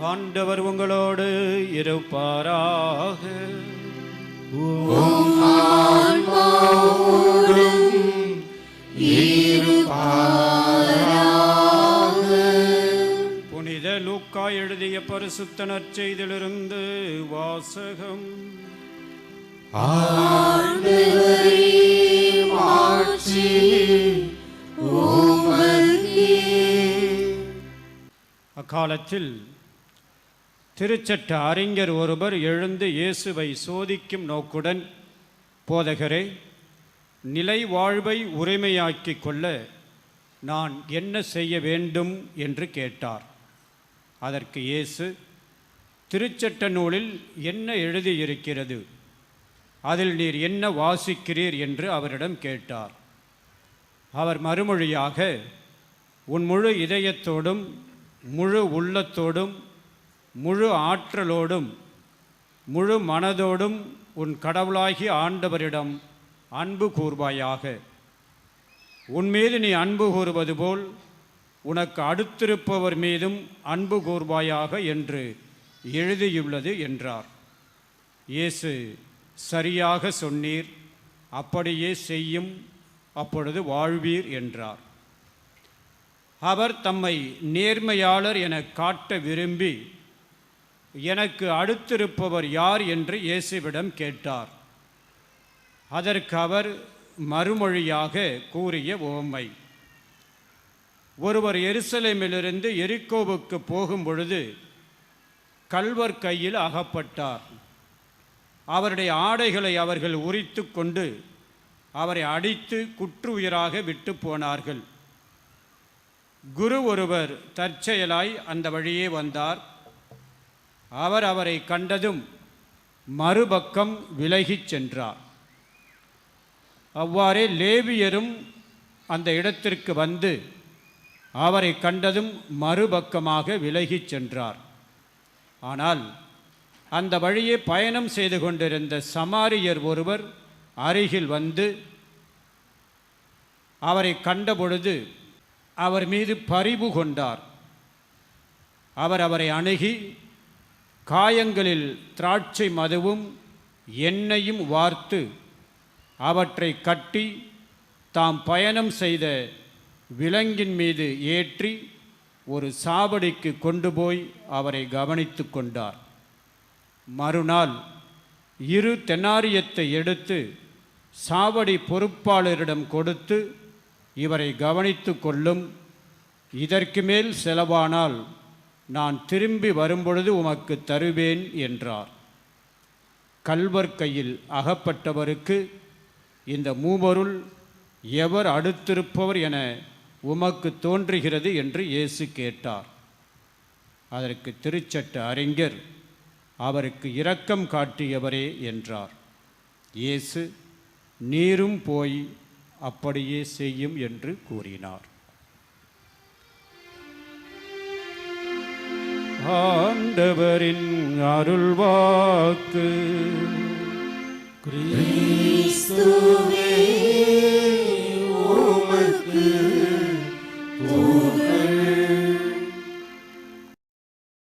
ஆண்டவர் உங்களோடு இருப்பாராக. புனித லூக்கா எழுதிய பரிசுத்த நற்செய்தியிலிருந்து வாசகம். அக்காலத்தில் திருச்சட்ட அறிஞர் ஒருவர் எழுந்து இயேசுவை சோதிக்கும் நோக்குடன், போதகரே, நிலை வாழ்வை உரிமையாக்கிக் கொள்ள நான் என்ன செய்ய வேண்டும் என்று கேட்டார். அதற்கு இயேசு, திருச்சட்ட நூலில் என்ன எழுதியிருக்கிறது, அதில் நீர் என்ன வாசிக்கிறீர் என்று அவரிடம் கேட்டார். அவர் மறுமொழியாக, உன் முழு இதயத்தோடும் முழு உள்ளத்தோடும் முழு ஆற்றலோடும் முழு மனதோடும் உன் கடவுளாகிய ஆண்டவரிடம் அன்பு கூர்வாயாக. உன்மீது நீ அன்பு கூறுவது போல் உனக்கு அடுத்திருப்பவர் மீதும் அன்பு கூர்வாயாக என்று எழுதியுள்ளது என்றார். இயேசு, சரியாக சொன்னீர், அப்படியே செய்யும், அப்பொழுது வாழ்வீர் என்றார். அவர் தம்மை நேர்மையாளர் என காட்ட விரும்பி, எனக்கு அடுத்திருப்பவர் யார் என்று இயேசுவிடம் கேட்டார். அதற்கு அவர் மறுமொழியாக கூறிய உவமை, ஒருவர் எருசலேமிலிருந்து எரிகோவுக்கு போகும் பொழுது கள்வர் கையில் அகப்பட்டார். அவருடைய ஆடைகளை அவர்கள் உரித்து கொண்டு அவரை அடித்து குற்றுயிராக விட்டு போனார்கள். குரு ஒருவர் தற்செயலாய் அந்த வழியே வந்தார். அவர் அவரை கண்டதும் மறுபக்கம் விலகிச் சென்றார். அவ்வாறே லேவியரும் அந்த இடத்திற்கு வந்து அவரை கண்டதும் மறுபக்கமாக விலகிச் சென்றார். ஆனால் அந்த வழியே பயணம் செய்து கொண்டிருந்த சமாரியர் ஒருவர் அருகில் வந்து அவரை கண்டபொழுது அவர் மீது பரிவு கொண்டார். அவர் அவரை அணுகி காயங்களில் திராட்சை மதுவும் எண்ணெயும் வார்த்து அவற்றை கட்டி தாம் பயணம் செய்த விலங்கின் மீது ஏற்றி ஒரு சாவடிக்கு கொண்டு போய் அவரை கவனித்து கொண்டார். மறுநாள் 2 தெனாரியத்தை எடுத்து சாவடி பொறுப்பாளரிடம் கொடுத்து, இவரை கவனித்து கொள்ளும், இதற்கு மேல் செலவானால் நான் திரும்பி வரும்பொழுது உமக்கு தருவேன் என்றார். கள்வர் கையில் அகப்பட்டவருக்கு இந்த மூவருள் எவர் அடுத்திருப்பவர் என உமக்கு தோன்றுகிறது என்று இயேசு கேட்டார். அதற்கு திருச்சட்ட அறிஞர், அவருக்கு இரக்கம் காட்டியவரே என்றார். இயேசு, நீரும் போய் அப்படியே செய்யும் என்று கூறினார். ஆண்டவரின் அருள்வாக்கு. கிறிஸ்துவே உமக்கு